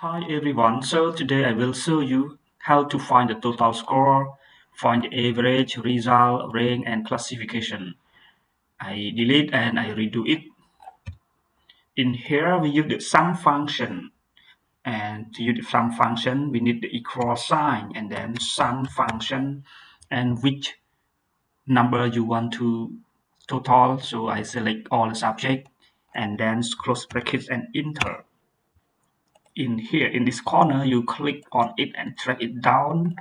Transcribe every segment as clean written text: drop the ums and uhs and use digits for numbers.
Hi everyone, so today I will show you how to find the total score, find the average, result, rank and classification. I delete and I redo it. In here we use the sum function, and to use the sum function we need the equal sign and then sum function and which number you want to total. So I select all the subject and then close brackets and enter. In here in this corner you click on it and drag it down,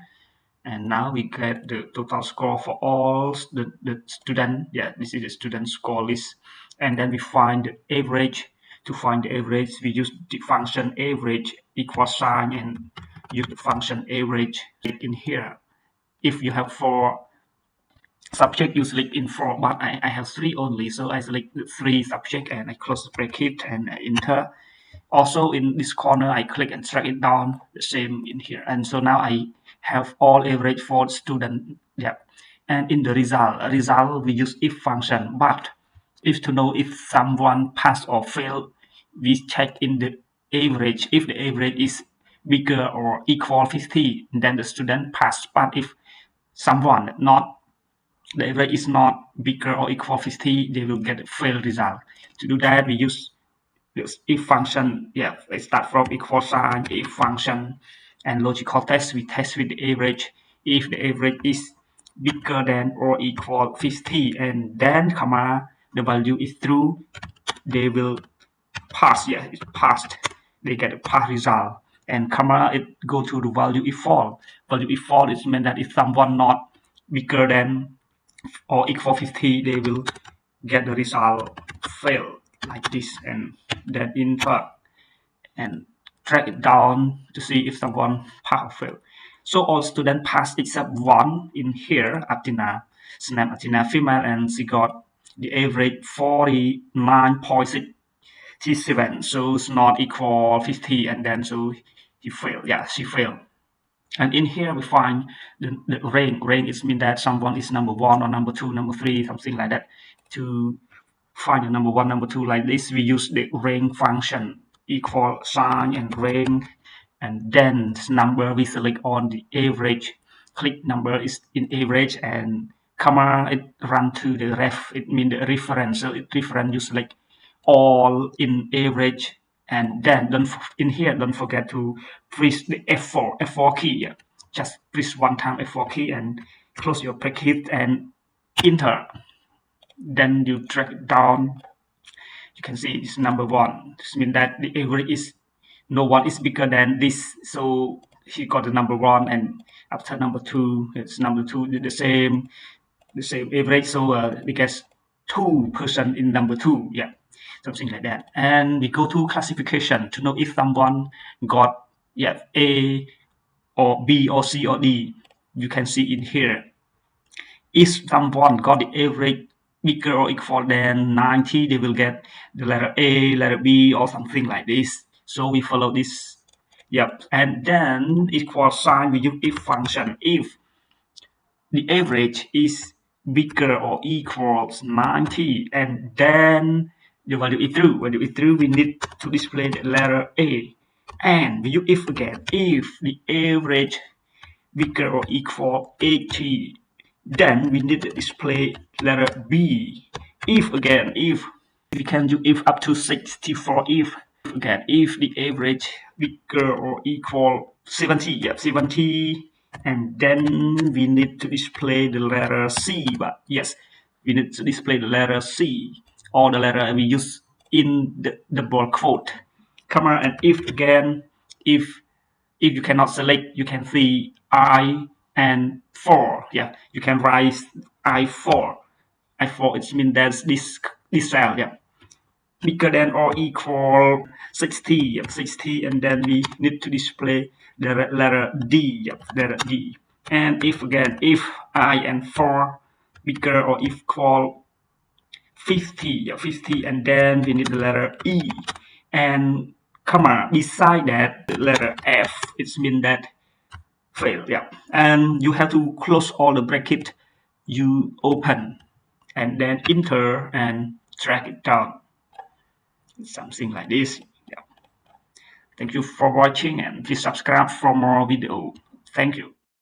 and now we get the total score for all the student. Yeah, this is the student score list. And then we find the average. To find the average we use the function average equal sign and use the function average in here. If you have four subject you select in four, but I have three only, so I select the three subject and I close the bracket and I enter. Also in this corner I click and drag it down, the same in here, and so now I have all average for student. Yeah. And in the result we use if function, but if to know if someone pass or fail we check in the average. If the average is bigger or equal 50 then the student pass, but if someone not, the average is not bigger or equal 50, they will get a fail result. To do that we use this if function. Yeah, I start from equal sign, if function, and logical test. We test with the average. If the average is bigger than or equal 50, and then comma the value is true, they will pass. Yeah, it's passed. They get a pass result. And comma it go to the value if false. Value if false is meant that if someone not bigger than or equal 50, they will get the result fail like this, and then enter and drag it down to see if someone pass or fail. So all students pass except one in here, Athena, Snap Athena female, and she got the average 49.67, so it's not equal 50, and then so he failed. Yeah, she failed. And in here we find the rank. Rank is mean that someone is number one or number two, number three, something like that. To find the number one, number two like this, we use the rank function, equal sign and rank, and then this number we select on the average. Click number is in average and comma it run to the ref. It means the reference. So it reference you select all in average, and then in here don't forget to press the F4 key. Yeah. Just press one time F4 key and close your bracket and enter. Then you drag it down. You can see it's number one. This means that the average is no one is bigger than this, so he got the number one. And after number two, it's number two the same average, so we get 2% in number two. Yeah, something like that. And we go to classification to know if someone got, yeah, A or B or C or D. You can see in here if someone got the average bigger or equal than 90, they will get the letter A, letter B, or something like this. So we follow this. Yep. And then equal sign, we use if function. If the average is bigger or equals 90, and then the value is true. Value is true, we need to display the letter A. And we use if again. If the average bigger or equal 80, then we need to display letter B. If again, if we can do if up to 64. If again, if the average bigger or equal 70, yeah, 70, and then we need to display the letter C. But yes, we need to display the letter C, or the letter we use in the double quote, comma. And if again, if you cannot select, you can see I and 4. Yeah, you can write I4. I4 it means that this cell, yeah, bigger than or equal 60. Yeah, 60, and then we need to display the letter D. Yeah, letter D. And if again, if I and 4 bigger or equal 50, yeah, 50, and then we need the letter E. And comma beside that the letter F, it means that fail. Yeah, and you have to close all the bracket you open, and then enter and drag it down, something like this. Yeah, Thank you for watching and please subscribe for more video. Thank you.